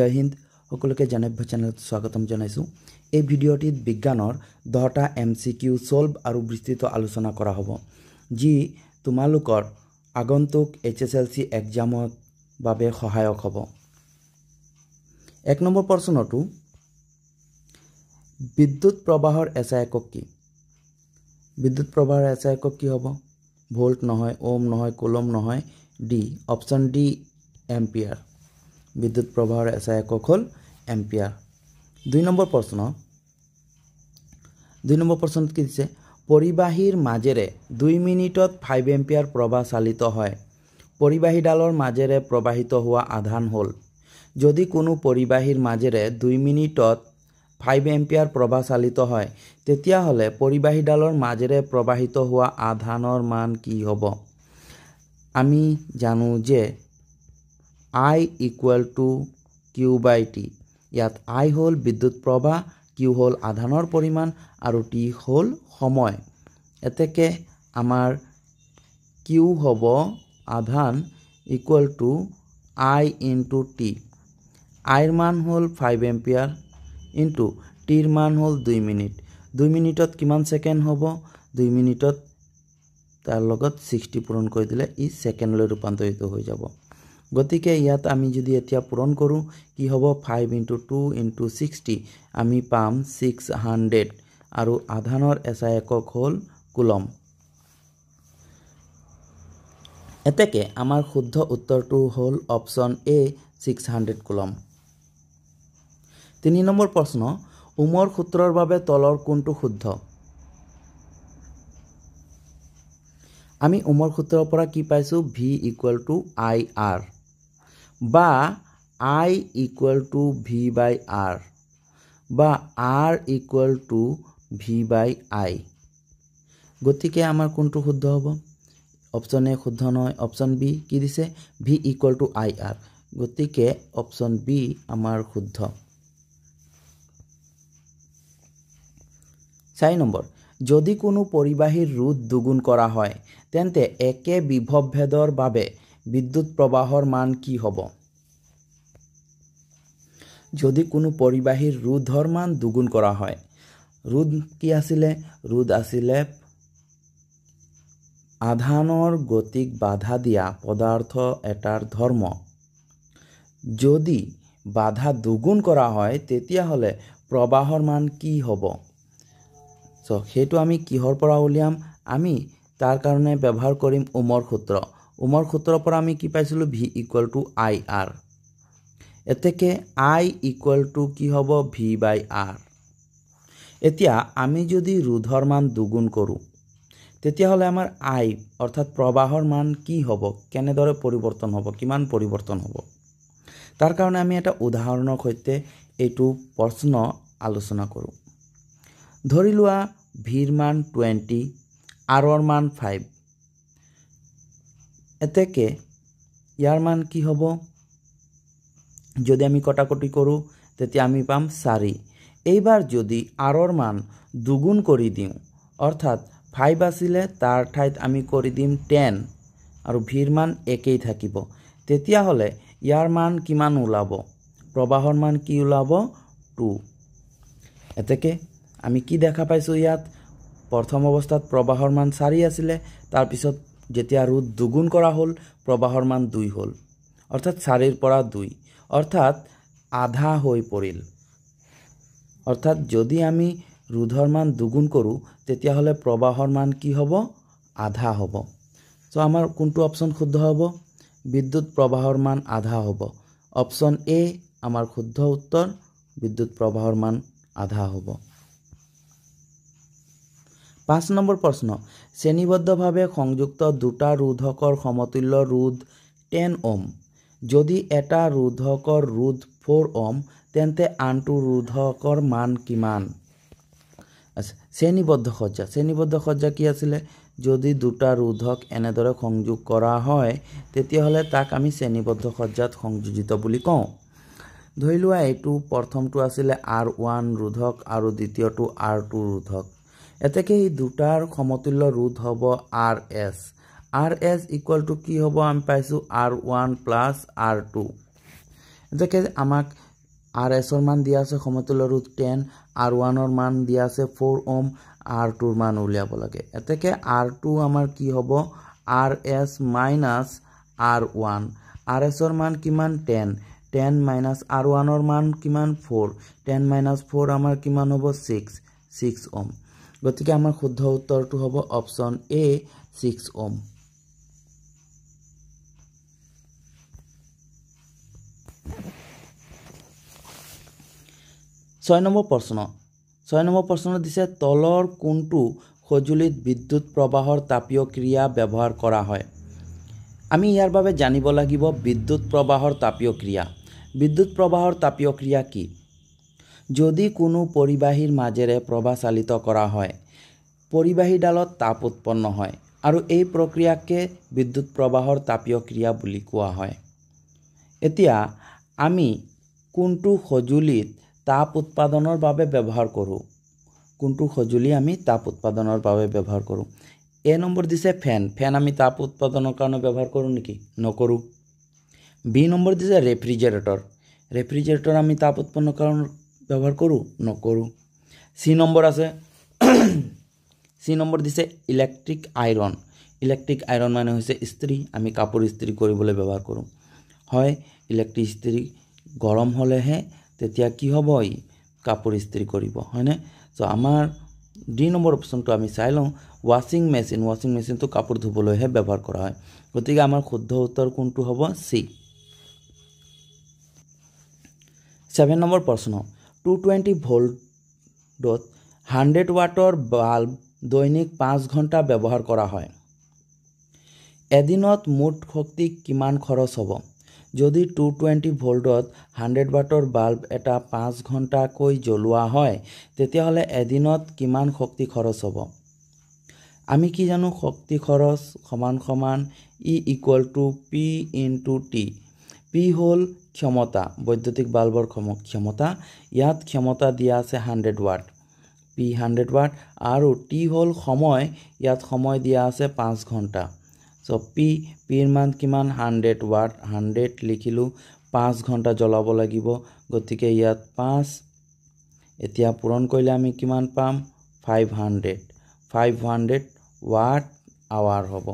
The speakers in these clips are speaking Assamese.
জয় হিন্দ সকলোকে জানব্য চেনেলত স্বাগতম জনাইছো। এই ভিডিঅ'টিত বিজ্ঞানৰ 10টা MCQ সলভ আৰু বিস্তৃত আলোচনা কৰা হ'ব, যি তোমালোকৰ আগন্তুক HSLC এক্সামৰ বাবে সহায়ক হ'ব। 1 নম্বৰ প্ৰশ্নটো বিদ্যুৎ প্ৰবাহৰ SI একক কি? বিদ্যুৎ প্ৰবাহৰ SI একক কি হ'ব? ভোল্ট নহয়, ওম নহয়, কুলম নহয়, ডি অপশন ডি এম্পিয়াৰ। বিদ্যুৎ প্ৰবাহৰ SI একক হ'ল এম্পিয়াৰ। 2 নম্বৰ প্ৰশ্নত কি দিছে? পৰিবাহীৰ মাজেৰে 2 মিনিটত 5 এম্পিয়াৰ প্ৰবাহ চালিত হয়। পৰিবাহীডালৰ মাজেৰে প্ৰবাহিত হোৱা আধান হ'ল। যদি কোনো পৰিবাহীৰ মাজেৰে 2 মিনিটত 5 এম্পিয়াৰ প্ৰবাহ চালিত হয়, তেতিয়াহ'লে পৰিবাহীডালৰ মাজেৰে প্ৰবাহিত হোৱা আধানৰ মান কি হ'ব? আমি জানো যে I equal to Q by T. ইয়াত I হ'ল বিদ্যুৎ প্ৰবাহ, Q হ'ল আধানৰ পৰিমাণ আৰু T হ'ল সময়। এতেকে আমাৰ Q হ'ব আধান equal to I into T. I ৰ মান হ'ল 5 এম্পিয়াৰ into T ৰ মান হ'ল 2 মিনিট। 2 মিনিটত কিমান ছেকেণ্ড হ'ব? 2 মিনিটত তাৰ লগত 60 পূৰণ কৰি দিলে ই ছেকেণ্ডলৈ ৰূপান্তৰিত হৈ যাব। গতিকে ইয়াত আমি যদি এতিয়া পূৰণ কৰোঁ, কি হ'ব? 5 into 2 into 60 আমি পাম 600 আৰু আধানৰ SI একক হ'ল কুলম। এতেকে আমাৰ শুদ্ধ উত্তৰটো হ'ল অপশন এ 600 কুলম। 3 নম্বৰ প্ৰশ্ন, ওমৰ সূত্ৰৰ বাবে তলৰ কোনটো শুদ্ধ? আমি ওমৰ সূত্ৰৰ পৰা কি পাইছো? V equal to IR বা I equal to V by R বা R equal to V by I। গতিকে আমাৰ কোনটো শুদ্ধ হ'ব? অপশন এ শুদ্ধ নহয়, অপশন বি কি দিছে? V equal to IR। গতিকে অপশন বি আমাৰ শুদ্ধ। 4 নম্বৰ, যদি কোনো পৰিবাহীৰ ৰোধ দুগুণ কৰা হয়, তেন্তে একে বিভৱ ভেদৰ বাবে বিদ্যুৎ প্ৰবাহৰ মান কি হ'ব? যদি কোনো পৰিবাহীৰ ৰোধৰ মান দুগুণ কৰা হয়, ৰোধ কি আছিলে? ৰোধ আছিলে আধানৰ গতিক বাধা দিয়া পদাৰ্থ এটাৰ ধৰ্ম। যদি বাধা দুগুণ কৰা হয়, তেতিয়াহ'লে প্ৰবাহৰ মান কি হ'ব? সেইটো আমি কিহৰ পৰা উলিয়াম? আমি তাৰ কাৰণে ব্যৱহাৰ কৰিম ওমৰ সূত্ৰ। ওমৰ সূত্ৰৰ পৰা আমি কি পাইছিলোঁ? V equal to IR। এতেকে I equal to কি হ'ব? V by R। এতিয়া আমি যদি ৰোধৰ মান দুগুণ কৰোঁ, তেতিয়াহ'লে আমাৰ I অৰ্থাৎ প্ৰবাহৰ মান কি হ'ব? কেনেদৰে পৰিৱৰ্তন হ'ব? কিমান পৰিৱৰ্তন হ'ব? তাৰ কাৰণে আমি এটা উদাহৰণৰ সৈতে এইটো প্ৰশ্ন আলোচনা কৰোঁ। ধৰি লোৱা ভিৰ মান 20, আৰৰ মান 5। এতেকে ইয়াৰ মান কি হ'ব? যদি আমি কটাকটি কৰোঁ, তেতিয়া আমি পাম 4। এইবাৰ যদি আৰৰ মান দুগুণ কৰি দিওঁ, অৰ্থাৎ 5 আছিলে তাৰ ঠাইত আমি কৰি দিম 10 আৰু ভিৰ মান একেই থাকিব, তেতিয়াহ'লে ইয়াৰ মান কিমান ওলাব? প্ৰবাহৰ মান কি ওলাব? 2। এতেকে আমি কি দেখা পাইছোঁ ইয়াত? প্ৰথম অৱস্থাত প্ৰবাহৰ মান 4 আছিলে, তাৰপিছত যেতিয়া ৰোধ দুগুণ কৰা হ'ল, প্ৰবাহৰ মান 2 হ'ল, অৰ্থাৎ 4ৰ পৰা 2, অৰ্থাৎ আধা হৈ পৰিল। অৰ্থাৎ যদি আমি ৰোধৰ মান দুগুণ কৰোঁ, তেতিয়াহ'লে প্ৰবাহৰ মান কি হ'ব? আধা হ'ব। আমাৰ কোনটো অপশ্যন শুদ্ধ হ'ব? বিদ্যুৎ প্ৰবাহৰ মান আধা হ'ব। অপশ্যন এ আমাৰ শুদ্ধ উত্তৰ, বিদ্যুৎ প্ৰবাহৰ মান আধা হ'ব। 5 নম্বৰ প্ৰশ্ন, শ্ৰেণীবদ্ধভাৱে সংযুক্ত দুটা ৰোধকৰ সমতুল্য ৰোধ 10 ওম। যদি এটা ৰোধকৰ ৰোধ 4 ওম, তেন্তে আনটো ৰোধকৰ মান কিমান? শ্ৰেণীবদ্ধ সজ্জা। শ্ৰেণীবদ্ধ সজ্জা কি আছিলে? যদি দুটা ৰোধক এনেদৰে সংযোগ কৰা হয়, তেতিয়াহ'লে তাক আমি শ্ৰেণীবদ্ধ সজ্জাত সংযোজিত বুলি কওঁ। ধৰি লোৱা এইটো প্ৰথমটো আছিলে R1 ৰোধক আৰু দ্বিতীয়টো R2 ৰোধক। এতেকে এই দুটাৰ সমতুল্য ৰোধ হ'ব RS। RS equal to কি হ'ব? আমি পাইছোঁ R1 plus R2। এতেকে আমাক आर एसर मान दिया আছে সমতুল্য ৰোধ 10 R1 ৰ মান দিয়া আছে 4 ওহম R2 ৰ মান উলিয়াব লাগে এতেকে R2 আমাৰ কি হ'ব RS minus R1 RS ৰ মান কিমান 10 10 minus R1 ৰ মান কিমান 4 10 minus 4 আমাৰ কিমান হ'ব 6 ওহম গতিকে আমাৰ শুদ্ধ উত্তৰটো হ'ব অপচন A 6 ওহম 6 নম্বৰ প্ৰশ্ন দিছে তলৰ কোনটো সজুলিত বিদ্যুৎ প্ৰবাহৰ তাপীয় ক্ৰিয়া ব্যৱহাৰ কৰা হয় আমি ইয়াৰ বাবে জানিব লাগিব বিদ্যুৎ প্ৰবাহৰ তাপীয় ক্ৰিয়া কি যদি কোনো পৰিবাহীৰ মাজেৰে প্ৰবাহ চালিত কৰা হয় পৰিবাহীডালত তাপ উৎপন্ন হয় আৰু এই প্ৰক্ৰিয়াকে বিদ্যুৎ প্ৰবাহৰ তাপীয় ক্ৰিয়া বুলি কোৱা হয় এতিয়া আমি কোনটো সজুলিত তাপ উৎপাদনৰ বাবে ব্যৱহাৰ কৰো কোনটো সজুলি আমি তাপ উৎপাদনৰ বাবে ব্যৱহাৰ কৰো এ নম্বৰ দিছে ফেন আমি তাপ উৎপাদনৰ কাৰণে ব্যৱহাৰ কৰো নেকি নকৰো বি নম্বৰ দিছে ৰেফ্ৰিজাৰেটৰ আমি তাপ উৎপন্নৰ কাৰণে ব্যৱহাৰ কৰো নকৰো সি নম্বৰ দিছে ইলেক্ট্ৰিক আইৰন মানে হৈছে ইস্ত্ৰি আমি কাপোৰ ইস্ত্ৰি কৰিবলৈ ব্যৱহাৰ কৰো হয় ইলেক্ট্ৰিক ইস্ত্ৰি গৰম হলেহে তেতিয়া কি হ'ব ই কাপোৰ ইস্ত্ৰি কৰিব হয়নে সো আমাৰ ডি নম্বৰ অপচনটো আমি চাই লওঁ ওয়াশিং মেচিন তো কাপোৰ ধুবলৈহে ব্যৱহাৰ কৰা হয় গতিকে আমাৰ শুদ্ধ উত্তৰ কোনটো হ'ব সি 7 নম্বৰ প্ৰশ্ন 220 ভোল্টত 100 ওয়াটৰ বাল্ব দৈনিক 5 ঘণ্টা ব্যৱহাৰ কৰা হয় এদিনত মুঠ শক্তি কিমান খৰচ হ'ব যদি 220 ভোল্টত 100 ওয়াটৰ বাল্ব এটা 5 ঘণ্টাকৈ জ্বলোৱা হয় তেতিয়াহলে এদিনত কিমান শক্তি খৰচ হ'ব আমি কি জানো শক্তি খৰচ সমান E equal to P into T P হল ক্ষমতা বৈদ্যুতিক বাল্বৰ ক্ষমতা ইয়াত ক্ষমতা দিয়া আছে 100 ওয়াট P 100 ওয়াট আৰু T হল সময় ইয়াত সময় দিয়া আছে 5 ঘণ্টা সো P ৰ মান কিমান 100 ওয়াট 100 লিখিলো 5 ঘণ্টা জ্বলাব লাগিব গতিকে ইয়াত 5 এতিয়া পূৰণ কৰিলে আমি কিমান পাম 500 ওয়াট আৱাৰ হ'ব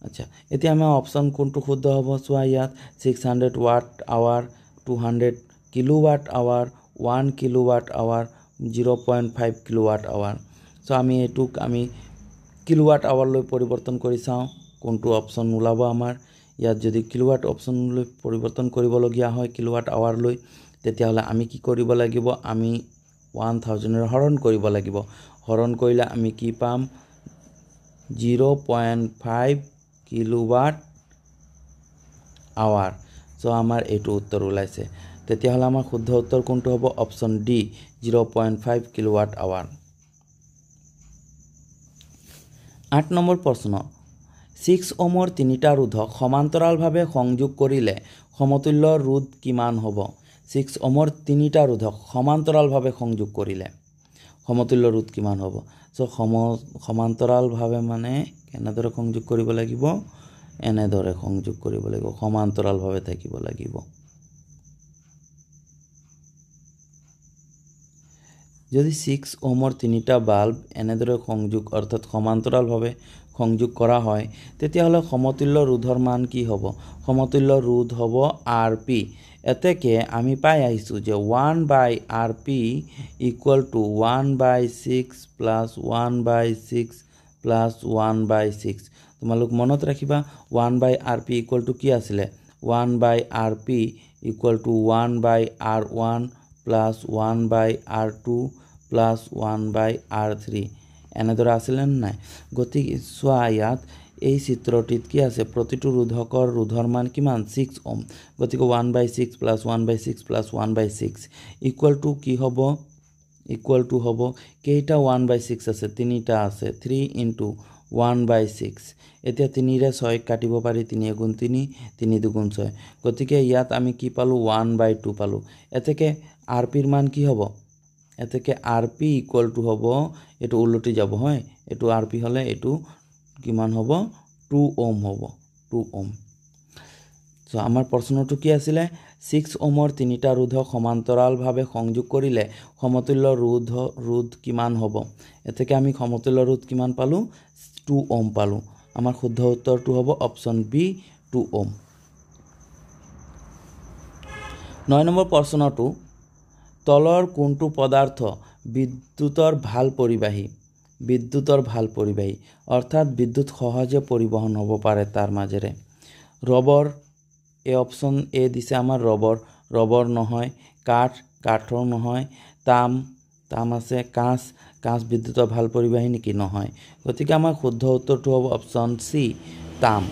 আচ্ছা এতিয়া আমাৰ অপচন কোনটো শুদ্ধ হ'ব চোৱা ইয়াত 600 watt hour 200 kilowatt hour 1 kilowatt hour 0.5 kilowatt hour so আমি এটুক আমি কিলোৱাট আৱাৰ লৈ পৰিৱৰ্তন কৰি চাওঁ কোনটো অপচন ওলাব আমাৰ ইয়াত যদি কিলোৱাট অপচন লৈ পৰিৱৰ্তন কৰিব লগিয়া হয় কিলোৱাট আৱাৰ লৈ তেতিয়াহলে আমি কি কৰিব লাগিব আমি 1000 ৰ হৰণ কৰিব লাগিব হৰণ কৰিলে আমি কি পাম 0.5 কিলোৱাট আৱাৰ সো আমাৰ এটো উত্তৰ ওলাইছে তেতিয়াহলে আমাৰ শুদ্ধ উত্তৰ কোনটো হ'ব option D 0.5 kilowatt hour 8 number প্ৰশ্ন 6 ওহমৰ তিনিটা ৰোধক সমান্তৰালভাৱে সংযোগ কৰিলে সমতুল্য ৰোধ কিমান হ'ব 6 ওহমৰ তিনিটা ৰোধক সমান্তৰালভাৱে সংযোগ কৰিলে সমতুল্য ৰোধ কিমান হ'ব সো সমান্তৰালভাৱে মানে কেনেদৰে সংযোগ কৰিব লাগিব এনেদৰে সংযোগ কৰিব লাগিব সমান্তৰালভাৱে থাকিব লাগিব যদি 6 ওহমৰ তিনিটা বাল্ব এনেদৰে সংযোগ অৰ্থাৎ সমান্তৰালভাৱে সংযোগ কৰা হয় তেতিয়াহলে সমতুল্য ৰোধৰ মান কি হ'ব সমতুল্য ৰোধ হ'ব RP এতেকে আমি পাই আহিছো যে 1/RP = 1/6 + 1/6 + 1/6 তোমালোক মনত ৰাখিবা 1/RP = কি আছিল 1/RP = 1/R1 + 1/R2 + 1/R3 এনেদৰে আছিল নাই গতিকে সোয়া ইয়াত এই চিত্ৰটিত কি আছে প্ৰতিটো ৰোধকৰ ৰোধৰ মান কিমান 6 ওহম গতিকে 1/6 + 1/6 + 1/6 = কি হ'ব = হ'ব কেইটা 1/6 আছে তিনিটা আছে 3 * 1/6 এতিয়া 3 ৰে 6 কাটিব পাৰি 3 × 3 3 × 2 6 গতিকে ইয়াত আমি কি পালো 1/2 পালো এতেকে RP ৰ মান কি হ'ব এতেকে RP = হ'ব এটো উলটি যাব হয় এটো RP হলে এটো কিমান হ'ব 2 ওহম হ'ব 2 ওহম সো আমাৰ প্ৰশ্নটো কি আছিল 6 ওমৰ তিনিটা ৰোধক সমান্তৰালভাৱে সংযোগ কৰিলে সমতুল্য ৰোধ কিমান হ'ব এতেকে আমি সমতুল্য ৰোধ কিমান পালো 2 ওম পালো আমাৰ শুদ্ধ উত্তৰটো হ'ব অপচন বি 2 ওম 9 নম্বৰ প্ৰশ্নটো তলৰ কোনটো পদাৰ্থ বিদ্যুতৰ ভাল পৰিবাহী অৰ্থাৎ বিদ্যুৎ সহজে পৰিবহন হ'ব পাৰে তাৰ মাজেৰে ৰবৰ এই অপচন এ দিছে আমাৰ ৰবৰ নহয় কাঠৰ নহয় তাম আছে কাঁচ বিদ্যুতৰ ভাল পৰিবাহী নেকি নহয় গতিকে আমাৰ শুদ্ধ উত্তৰটো হ'ব অপচন সি তাম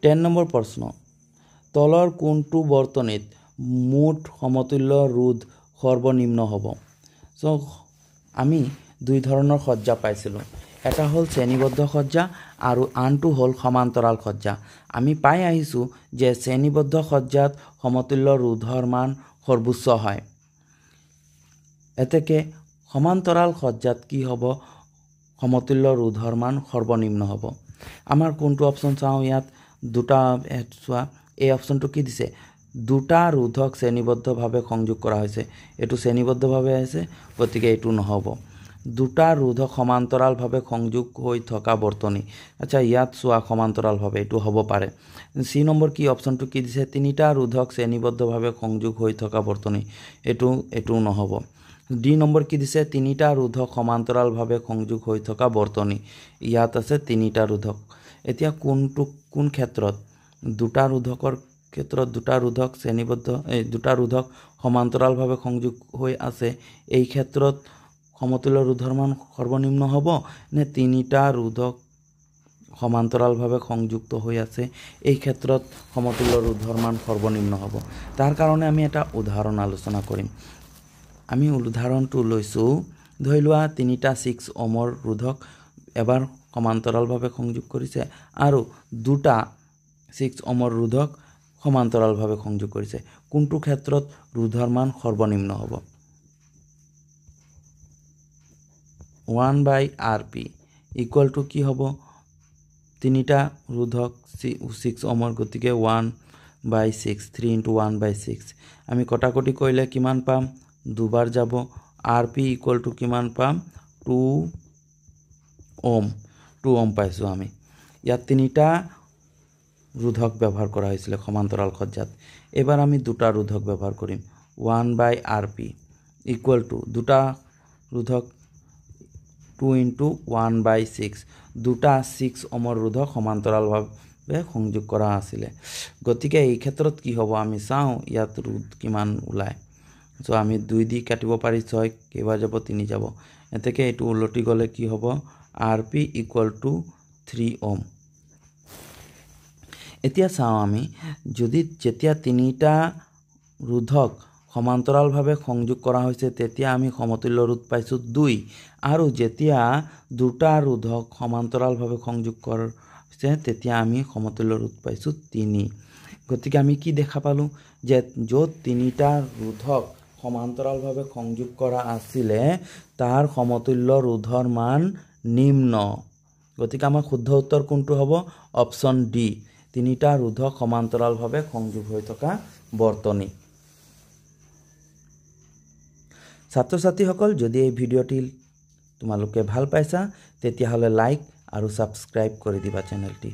10 নম্বৰ প্ৰশ্ন তলৰ কোনটো বৰ্তনীত মুঠ সমতুল্য ৰোধ সৰ্বনিম্ন হ'ব সো আমি দুই ধৰণৰ সজ্জা পাইছিলো এটা হল শ্ৰেণীবদ্ধ সজ্জা আৰু আনটো হল সমান্তৰাল সজ্জা আমি পাই আহিছো যে শ্ৰেণীবদ্ধ সজ্জাত সমতুল্য ৰোধৰ মান সৰ্বোচ্চ হয় এতেকে সমান্তৰাল সজ্জাত কি হ'ব সমতুল্য ৰোধৰ মান সৰ্বনিম্ন হ'ব আমাৰ কোনটো অপচন চাও ইয়াত দুটা চোৱা এই অপচনটো কি দিছে দুটা ৰোধক শ্ৰেণীবদ্ধভাৱে সংযোগ কৰা হৈছে এটো শ্ৰেণীবদ্ধভাৱে আছে গতিকে এটো নহব দুটা ৰোধক সমান্তৰালভাৱে সংযোগ হৈ থকা বৰ্তনী আচ্ছা ইয়াত চোৱা সমান্তৰালভাৱে এটো হ'ব পাৰে সি নম্বৰ কি অপচনটো কি দিছে তিনিটা ৰোধক শ্ৰেণীবদ্ধভাৱে সংযোগ হৈ থকা বৰ্তনী এটো নহব ডি নম্বৰ কি দিছে তিনিটা ৰোধক সমান্তৰালভাৱে সংযোগ হৈ থকা বৰ্তনী ইয়াত আছে তিনিটা ৰোধক এতিয়া কোন ক্ষেত্ৰত দুটা ৰোধকৰ ক্ষেত্ৰত দুটা ৰোধক শ্ৰেণীবদ্ধ দুটা ৰোধক সমান্তৰালভাৱে সংযোগ হৈ আছে এই ক্ষেত্ৰত সমতুল্য ৰোধৰ মান সৰ্বনিম্ন হ'ব নে তিনিটা ৰোধক সমান্তৰালভাৱে সংযুক্ত হৈ আছে এই ক্ষেত্ৰত সমতুল্য ৰোধৰ মান সৰ্বনিম্ন হ'ব তাৰ কাৰণে আমি এটা উদাহৰণ আলোচনা কৰিম আমি উদাহৰণটো লৈছো ধৰি লোৱা তিনিটা 6 ওমৰ ৰোধক এবাৰ সমান্তৰালভাৱে সংযোগ কৰিছে আৰু দুটা 6 ওমৰ ৰোধক সমান্তৰালভাৱে সংযোগ কৰিছে কোনটো ক্ষেত্ৰত ৰোধৰ মান সৰ্বনিম্ন হ'ব 1/rp ইকুয়াল টু কি হ'ব তিনিটা ৰোধক 6 ওমৰ গতিকে 1/6 3 * 1/6 আমি কটাকটি কৰিলে কিমান পাম দুবাৰ যাব rp ইকুয়াল টু কিমান পাম 2 ওম পাইছো আমি ইয়াত তিনিটা ৰোধক ব্যৱহাৰ কৰা হৈছিল সমান্তৰাল সজ্জাত এবাৰ আমি দুটা ৰোধক ব্যৱহাৰ কৰিম 1/rp ইকুয়াল টু দুটা ৰোধক 2 * 1/6 দুটা 6 ওমৰ ৰোধক সমান্তৰালভাৱে সংযোগ কৰা আছিল গতিকে এই ক্ষেত্ৰত কি হ'ব আমি চাও ইয়াত ৰোধ কিমান ওলায় সো আমি 2 দি কাটিব পাৰি 6 কেবা যাব 3 যাব এতেকে এটো উলটি গলে কি হ'ব rp ইকুয়াল টু 3 ওম এতিয়া চাও আমি যদি যেতিয়া তিনিটা ৰোধক সমান্তৰালভাৱে সংযোগ কৰা হৈছে তেতিয়া আমি সমতুল্য ৰোধ পাইছো 2 আৰু যেতিয়া দুটা ৰোধক সমান্তৰালভাৱে সংযোগ কৰিছে তেতিয়া আমি সমতুল্য ৰোধ পাইছো 3 গতিকে আমি কি দেখা পালো যে যত তিনিটা ৰোধক সমান্তৰালভাৱে সংযোগ কৰা আছিলে তাৰ সমতুল্য ৰোধৰ মান নিম্ন গতিকে আমাৰ শুদ্ধ উত্তৰ কোনটো হ'ব অপচন ডি তিনিটা ৰোধক সমান্তৰালভাৱে সংযোগ হৈ থকা বৰ্তনী ছাত্ৰ-ছাত্ৰীসকল যদি এই ভিডিঅ'টি তোমালোকে ভাল পাইছা তেতিয়া হলে লাইক আৰু সাবস্ক্ৰাইব কৰি দিবা চেনেলটি